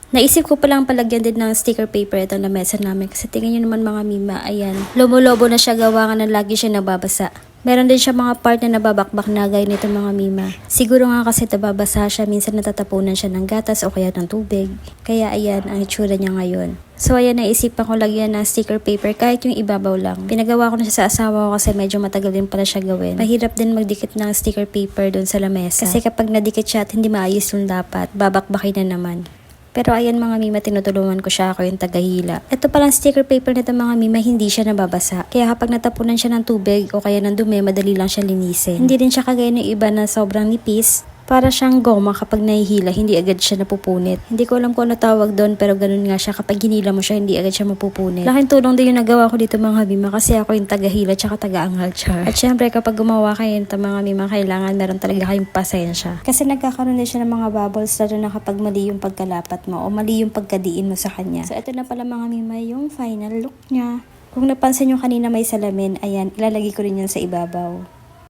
Naisip ko palang palagyan din ng sticker paper itong lamesa namin kasi tingnan nyo naman mga mima, ayan. Lobo-lobo na siya, gawa nga na lagi siya nababasa. Meron din siya mga part na nababakbak na gaya nito mga mima. Siguro nga kasi nababasa siya, minsan natatapunan siya ng gatas o kaya ng tubig. Kaya ayan ang itsura niya ngayon. So ayan, naisipan ko lagyan ng sticker paper kahit yung ibabaw lang. Pinagawa ko na siya sa asawa ko kasi medyo matagal din pala siya gawin. Mahirap din magdikit ng sticker paper doon sa lamesa. Kasi kapag nadikit siya at hindi maayos yung dapat, babakbakin na naman. Pero ayan mga mima, tinutulungan ko siya, ako yung tagahila. Ito palang sticker paper nito mga mima, hindi siya nababasa. Kaya kapag natapunan siya ng tubig o kaya ng dumi, madali lang siya linisin. Hindi din siya kagaya ng iba na sobrang nipis. Para siyang goma kapag nahihila, hindi agad siya napupunit. Hindi ko alam kung ano tawag doon, pero ganun nga siya. Kapag hinila mo siya, hindi agad siya mapupunit. Laking tulong din yung nagawa ko dito mga mima kasi ako yung tagahila tsaka tagaangal char. At syempre kapag gumawa kayo nito mga mima, kailangan meron talaga kayong pasensya. Kasi nagkakaroon din siya ng mga bubbles lalo na kapag mali yung pagkalapat mo o mali yung pagkadiin mo sa kanya. So ito na pala mga mima yung final look niya. Kung napansin nyo kanina may salamin, ayan, ilalagay ko rin yan sa ibabaw.